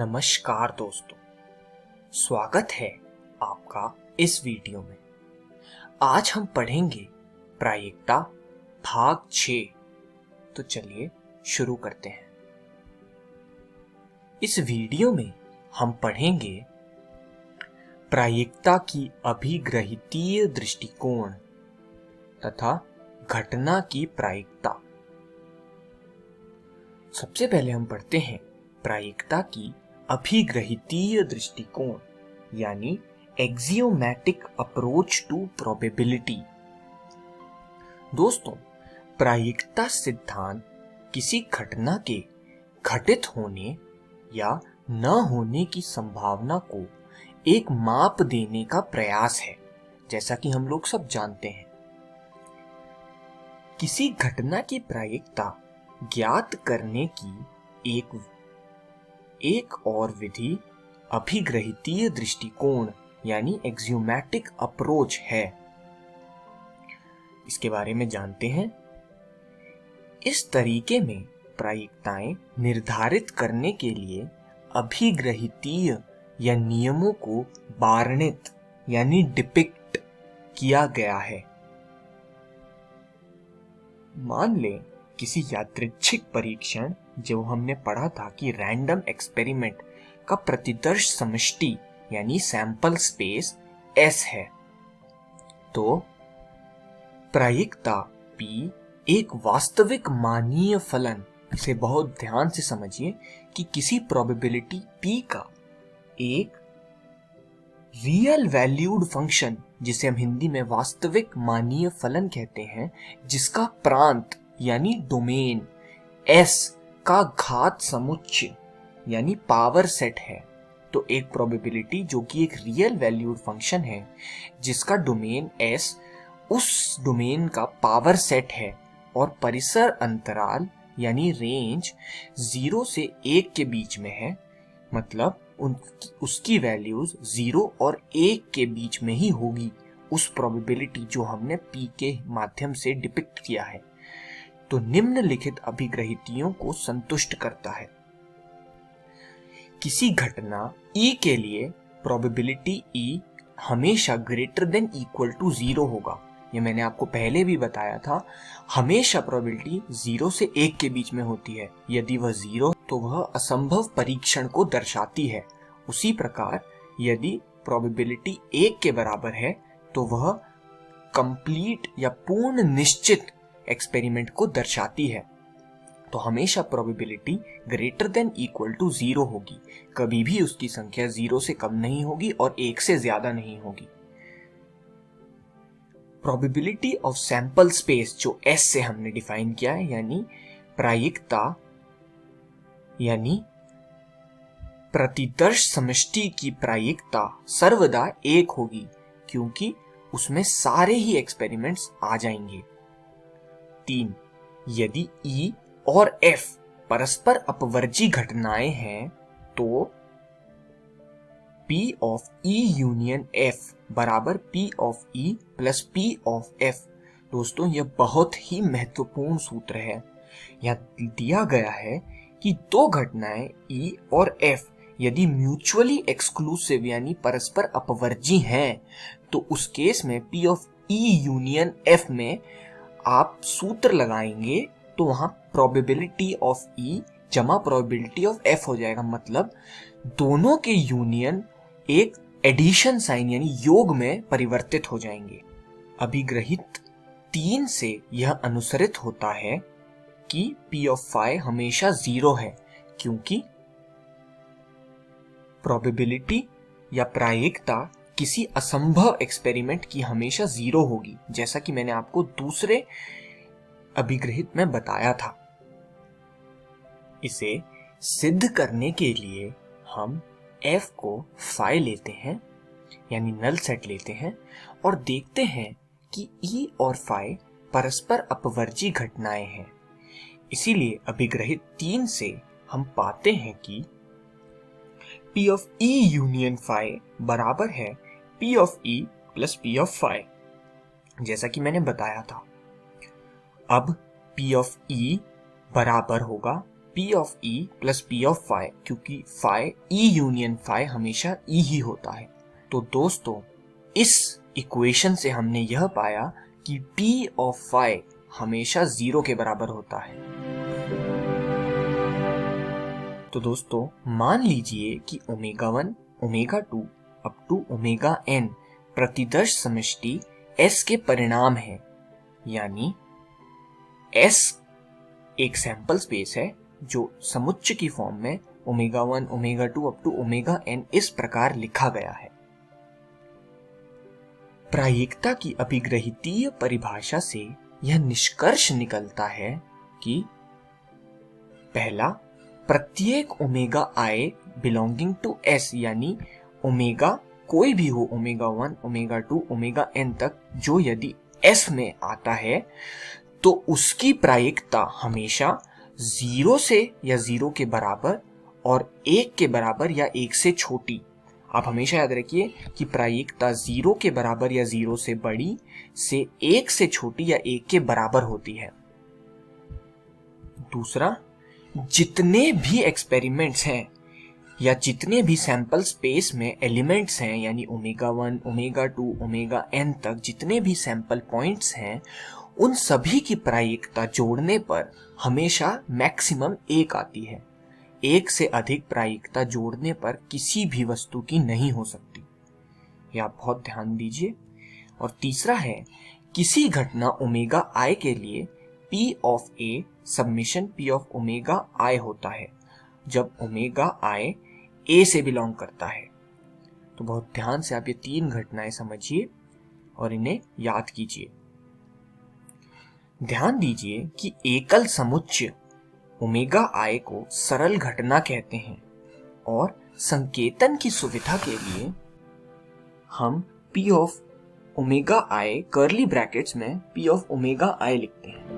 नमस्कार दोस्तों, स्वागत है आपका इस वीडियो में। आज हम पढ़ेंगे प्रायिकता भाग 6। तो चलिए शुरू करते हैं। इस वीडियो में हम पढ़ेंगे प्रायिकता की अभिग्रहितीय दृष्टिकोण तथा घटना की प्रायिकता। सबसे पहले हम पढ़ते हैं प्रायिकता की अभिग्रहितीय दृष्टिकोण यानी एक्सियोमैटिक अप्रोच टू प्रोबेबिलिटी। दोस्तों, प्रायिकता सिद्धांत किसी घटना के घटित होने या न होने की संभावना को एक माप देने का प्रयास है, जैसा कि हम लोग सब जानते हैं। किसी घटना की प्रायिकता ज्ञात करने की एक और विधि अभिग्रहितीय दृष्टिकोण यानी एक्सियोमैटिक अप्रोच है। इसके बारे में जानते हैं। इस तरीके में प्रायिकताएं निर्धारित करने के लिए अभिग्रहितीय या नियमों को वर्णित यानी डिपिक्ट किया गया है। मान लें किसी यादृच्छिक परीक्षण, जो हमने पढ़ा था कि रैंडम एक्सपेरिमेंट का प्रतिदर्श समष्टि यानी सैंपल स्पेस S है, तो प्रायिकता P एक वास्तविक मानीय फलन, इसे बहुत ध्यान से समझिए कि किसी प्रोबेबिलिटी P का एक रियल वैल्यूड फंक्शन, जिसे हम हिंदी में वास्तविक मानीय फलन कहते हैं, जिसका प्रांत यानी डोमेन S का घात समुच्चय यानी पावर सेट है। तो एक प्रोबेबिलिटी जो कि एक रियल वैल्यूड फंक्शन है जिसका डोमेन S उस डोमेन का पावर सेट है और परिसर अंतराल यानी रेंज 0 से 1 के बीच में है, मतलब उसकी वैल्यूज 0 और 1 के बीच में ही होगी, उस प्रोबेबिलिटी जो हमने P के माध्यम से डिपिक्ट किया है। तो निम्नलिखित अभिग्रहितियों को संतुष्ट करता है। किसी घटना E के लिए प्रोबेबिलिटी E हमेशा ग्रेटर देन इक्वल टू 0 होगा। ये मैंने आपको पहले भी बताया था। हमेशा प्रोबेबिलिटी 0 से 1 के बीच में होती है। यदि वह 0 तो वह असंभव परीक्षण को दर्शाती है। उसी प्रकार यदि प्रोबेबिलिटी 1 के बराबर है तो वह कंप्लीट या पूर्ण निश्चित एक्सपेरिमेंट को दर्शाती है। तो हमेशा probability greater than equal to 0 होगी। कभी भी उसकी संख्या 0 से कम नहीं होगी और 1 से ज्यादा नहीं होगी। प्रोबेबिलिटी ऑफ सैंपल स्पेस जो S से हमने डिफाइन किया है, यानी प्रायिकता यानी प्रतिदर्श समष्टि की प्रायिकता सर्वदा 1 होगी, क्योंकि उसमें सारे ही एक्सपेरिमेंट्स आ जाएंगे। 3. यदि E और F परस्पर अपवर्जी घटनाएं हैं तो P of E union F बराबर P of E plus P of F। दोस्तों, यह बहुत ही महत्वपूर्ण सूत्र है। यहाँ दिया गया है कि दो घटनाएं E और F यदि म्यूचुअली एक्सक्लूसिव यानी परस्पर अपवर्जी हैं तो उस केस में P of E union F में आप सूत्र लगाएंगे तो वहां प्रोबेबिलिटी ऑफ E जमा प्रोबेबिलिटी ऑफ F हो जाएगा। मतलब दोनों के यूनियन एक एडिशन साइन यानी योग में परिवर्तित हो जाएंगे। अभिग्रहित 3 से यह अनुसरित होता है कि P of phi हमेशा 0 है, क्योंकि प्रोबेबिलिटी या प्रायिकता किसी असंभव एक्सपेरिमेंट की हमेशा 0 होगी, जैसा कि मैंने आपको दूसरे अभिग्रहित में बताया था। इसे सिद्ध करने के लिए हम F को phi लेते हैं यानी नल सेट लेते हैं और देखते हैं कि E और phi परस्पर अपवर्जी घटनाएं हैं। इसीलिए अभिग्रहित 3 से हम पाते हैं कि P of E union phi बराबर है P of E plus P of phi, जैसा कि मैंने बताया था। अब P of E बराबर होगा P of E plus P of phi, क्योंकि फाई E यूनियन फाई हमेशा E ही होता है। तो दोस्तों इस इक्वेशन से हमने यह पाया कि P ऑफ फाई हमेशा 0 के बराबर होता है। तो दोस्तों मान लीजिए कि omega 1, omega 2 up to omega n प्रतिदर्श समष्टि S के परिणाम है, यानी S एक सैंपल स्पेस है जो समुच्चय की फॉर्म में omega 1, omega 2 up to omega n इस प्रकार लिखा गया है। प्रायिकता की अभिग्रहितीय परिभाषा से यह निष्कर्ष निकलता है कि पहला, प्रत्येक omega i belonging to S, यानी ओमेगा कोई भी हो, ओमेगा 1, ओमेगा 2, ओमेगा n तक, जो यदि S में आता है तो उसकी प्रायिकता हमेशा 0 से या 0 के बराबर और 1 के बराबर या 1 से छोटी। आप हमेशा याद रखिए कि प्रायिकता 0 के बराबर या 0 से बड़ी से 1 से छोटी या 1 के बराबर होती है। दूसरा, जितने भी एक्सपेरिमेंट्स हैं या जितने भी सैंपल स्पेस में एलिमेंट्स हैं, यानी ओमेगा 1, ओमेगा 2, ओमेगा n तक जितने भी सैंपल पॉइंट्स हैं, उन सभी की प्रायिकता जोड़ने पर हमेशा मैक्सिमम 1 आती है। 1 से अधिक प्रायिकता जोड़ने पर किसी भी वस्तु की नहीं हो सकती। यह आप बहुत ध्यान दीजिए। और तीसरा है, किसी घटना ओमेगा i के लिए P of A submission P of omega i होता है जब ओमेगा i A से बिलोंग करता है। तो बहुत ध्यान से आप ये 3 घटनाएं समझिए और इन्हें याद कीजिए। ध्यान दीजिए कि एकल समुच्चय ओमेगा i को सरल घटना कहते हैं और संकेतन की सुविधा के लिए हम P of omega i curly brackets में P ऑफ ओमेगा i लिखते हैं।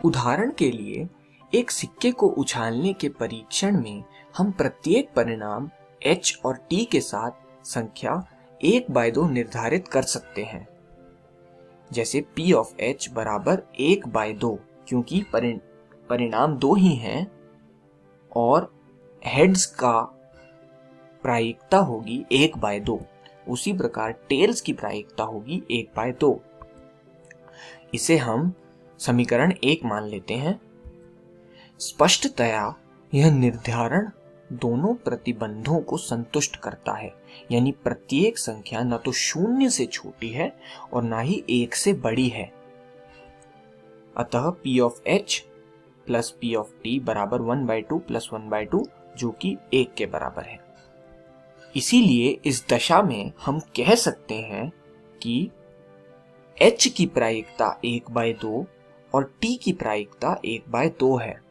उदाहरण के लिए एक सिक्के को उछालने के परीक्षण में हम प्रत्येक परिणाम h और t के साथ संख्या 1/2 निर्धारित कर सकते हैं, जैसे P ऑफ h बराबर 1/2, क्योंकि परिणाम 2 ही हैं और हेड्स का प्रायिकता होगी 1/2। उसी प्रकार टेल्स की प्रायिकता होगी 1/2। इसे हम समीकरण 1 मान लेते हैं। स्पष्टतया यह निर्धारण दोनों प्रतिबंधों को संतुष्ट करता है, यानी प्रत्येक संख्या न तो 0 से छोटी है और ना ही 1 से बड़ी है। अतः P of h plus P of t बराबर 1/2 प्लस 1/2, जो कि 1 के बराबर है। इसीलिए इस दशा में हम कह सकते हैं कि h की प्रायिकता 1/2 और t की प्रायिकता 1/2 है।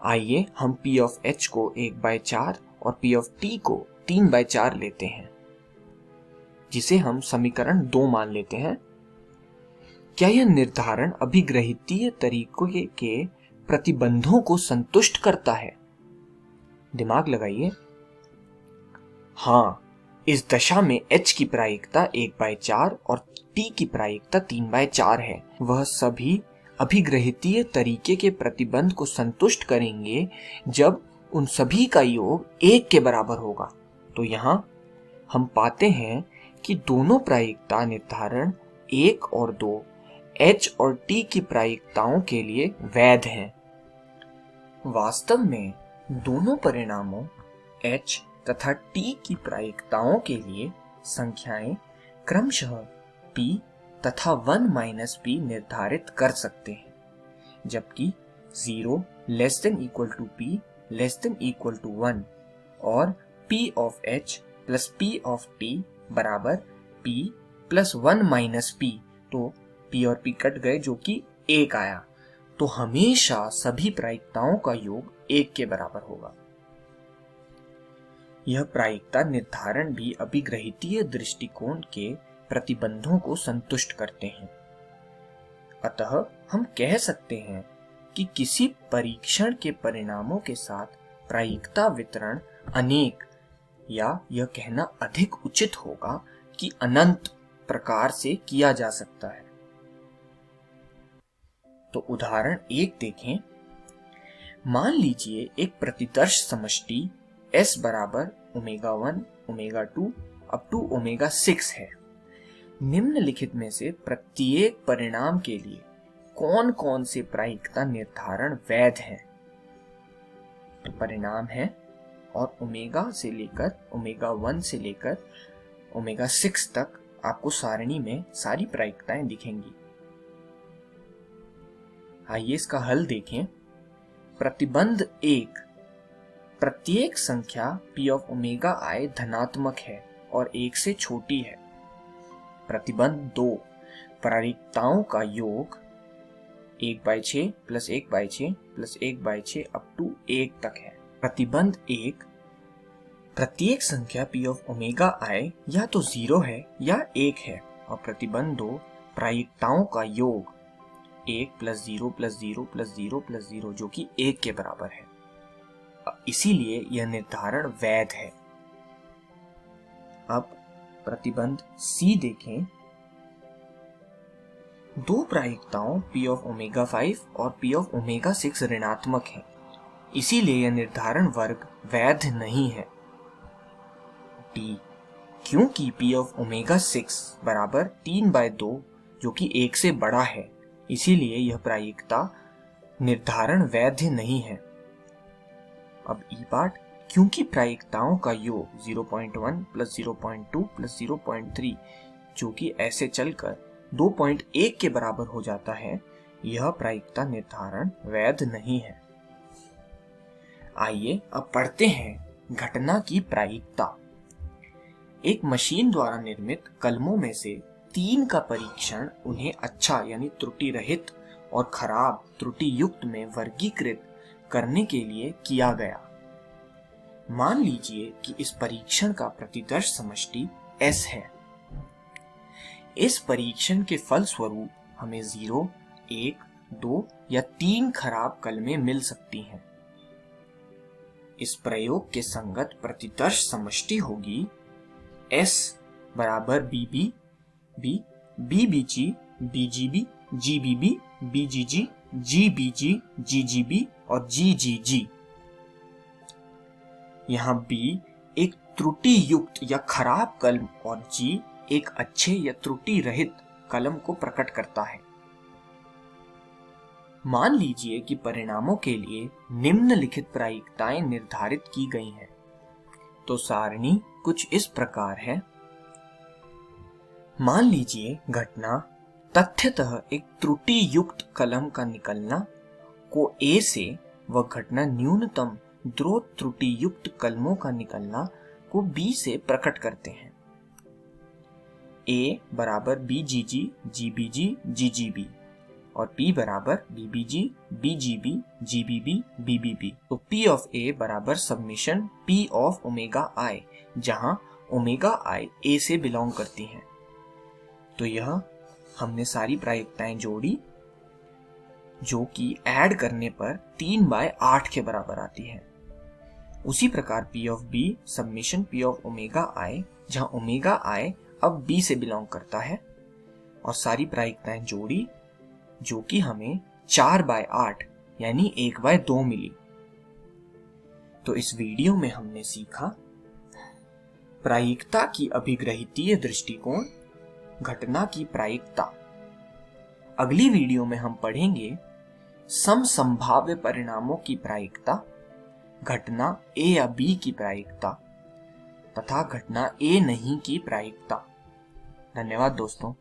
आइए हम P ऑफ h को 1/4 और P ऑफ t को 3/4 लेते हैं, जिसे हम समीकरण 2 मान लेते हैं। क्या यह निर्धारण अभिग्रहितीय तरीकों के प्रतिबंधों को संतुष्ट करता है? दिमाग लगाइए। हाँ, इस दशा में h की प्रायिकता 1/4 और t की प्रायिकता 3/4 है। वह सभी अभिग्रहितीय तरीके के प्रतिबंध को संतुष्ट करेंगे जब उन सभी का योग 1 के बराबर होगा। तो यहाँ हम पाते हैं कि दोनों प्रायिकता निर्धारण 1 और 2 h और t की प्रायिकताओं के लिए वैध हैं। वास्तव में दोनों परिणामों h तथा t की प्रायिकताओं के लिए संख्याएं क्रमशः p तथा 1 - p निर्धारित कर सकते हैं, जबकि 0 <= p <= 1 और P of h plus P of t बराबर p प्लस 1 - p, तो p और p कट गए जो कि 1 आया। तो हमेशा सभी प्रायिकताओं का योग 1 के बराबर होगा। यह प्रायिकता निर्धारण भी अभिग्रहितीय दृष्टिकोण के प्रतिबंधों को संतुष्ट करते हैं। अतः हम कह सकते हैं कि किसी परीक्षण के परिणामों के साथ प्रायिकता वितरण अनेक, या यह कहना अधिक उचित होगा कि अनंत प्रकार से किया जा सकता है। तो उदाहरण 1 देखें। मान लीजिए एक प्रतिदर्श समष्टि S बराबर ω1, ω2 अप टू ω6 है। निम्नलिखित में से प्रत्येक परिणाम के लिए कौन कौन से प्रायिकता निर्धारण वैध हैं? तो परिणाम है और ओमेगा से लेकर ω1 से लेकर ω6 तक आपको सारणी में सारी प्रायिकताएं दिखेंगी। आइए इसका हल देखें। प्रतिबंध 1, प्रत्येक संख्या P ऑफ ओमेगा i धनात्मक है और 1 से छोटी है। प्रतिबंध 2, प्रायिकताओं का योग 1/6 प्लस 1/6 प्लस 1/6 अप टू 1 तक है। प्रतिबंध 1, प्रत्येक संख्या P ऑफ ओमेगा i या तो 0 है या 1 है। और प्रतिबंध 2, प्रायिकताओं का योग 1 प्लस 0 प्लस 0 प्लस 0 प्लस 0 जो कि 1 के बराबर है। इसीलिए यह निर्धारण वैध है। अब प्रतिबंध C देखें। दो प्रायिकताओं P ऑफ ओमेगा 5 और P ऑफ ओमेगा 6 ऋणात्मक है, इसीलिए यह निर्धारण वर्ग वैध नहीं है। D, क्योंकि P ऑफ ओमेगा 6 बराबर 3/2 जो कि 1 से बड़ा है, इसीलिए यह प्रायिकता निर्धारण वैध नहीं है। अब E पार्ट, क्योंकि प्रायिकताओं का योग 0.1 प्लस 0.2 प्लस 0.3 जो कि ऐसे चलकर 2.1 के बराबर हो जाता है, यह प्रायिकता निर्धारण वैध नहीं है। आइए अब पढ़ते हैं घटना की प्रायिकता। एक मशीन द्वारा निर्मित कलमों में से 3 का परीक्षण उन्हें अच्छा यानी त्रुटि रहित और खराब त्रुटि युक्त में वर्गीकृत करने के लिए किया गया। मान लीजिए कि इस परीक्षण का प्रतिदर्श समष्टि S है। इस परीक्षण के फलस्वरूप हमें 0, 1, 2 या 3 खराब कलमें मिल सकती हैं। इस प्रयोग के संगत प्रतिदर्श समष्टि होगी S बराबर BB, B, BBG, BGB, GBB, BGG, GBG, GGB और GGG। यहाँ B एक त्रुटि युक्त या खराब कलम और G एक अच्छे या त्रुटि रहित कलम को प्रकट करता है। मान लीजिए कि परिणामों के लिए निम्नलिखित प्रायिकताएं निर्धारित की गई हैं। तो सारणी कुछ इस प्रकार है। मान लीजिए घटना तथ्यतः एक त्रुटि युक्त कलम का निकलना को A से व घटना न्यूनतम दो त्रुटि युक्त कलमों का निकलना को B से प्रकट करते हैं। A बराबर BGG, GBG, GGB और P बराबर BBG, BGB, GBB, BBB। तो P ऑफ A बराबर submission P of omega I, जहां ओमेगा I A से बिलोंग करती हैं। तो यह हमने सारी प्रायिकताएं जोड़ी जो कि ऐड करने पर 3/8 के बराबर आती है। उसी प्रकार P of B submission P of omega I, जहां ओमेगा I अब B से बिलोंग करता है, और सारी प्रायिकताएं जोड़ी जो कि हमें 4/8 यानी 1/2 मिली। तो इस वीडियो में हमने सीखा प्रायिकता की अभिग्रहितीय दृष्टिकोण, घटना की प्रायिकता। अगली वीडियो में हम पढ़ेंगे समसंभाव्य परिणामों की प्रायिकता, घटना A या B की प्रायिकता तथा घटना A नहीं की प्रायिकता। धन्यवाद दोस्तों।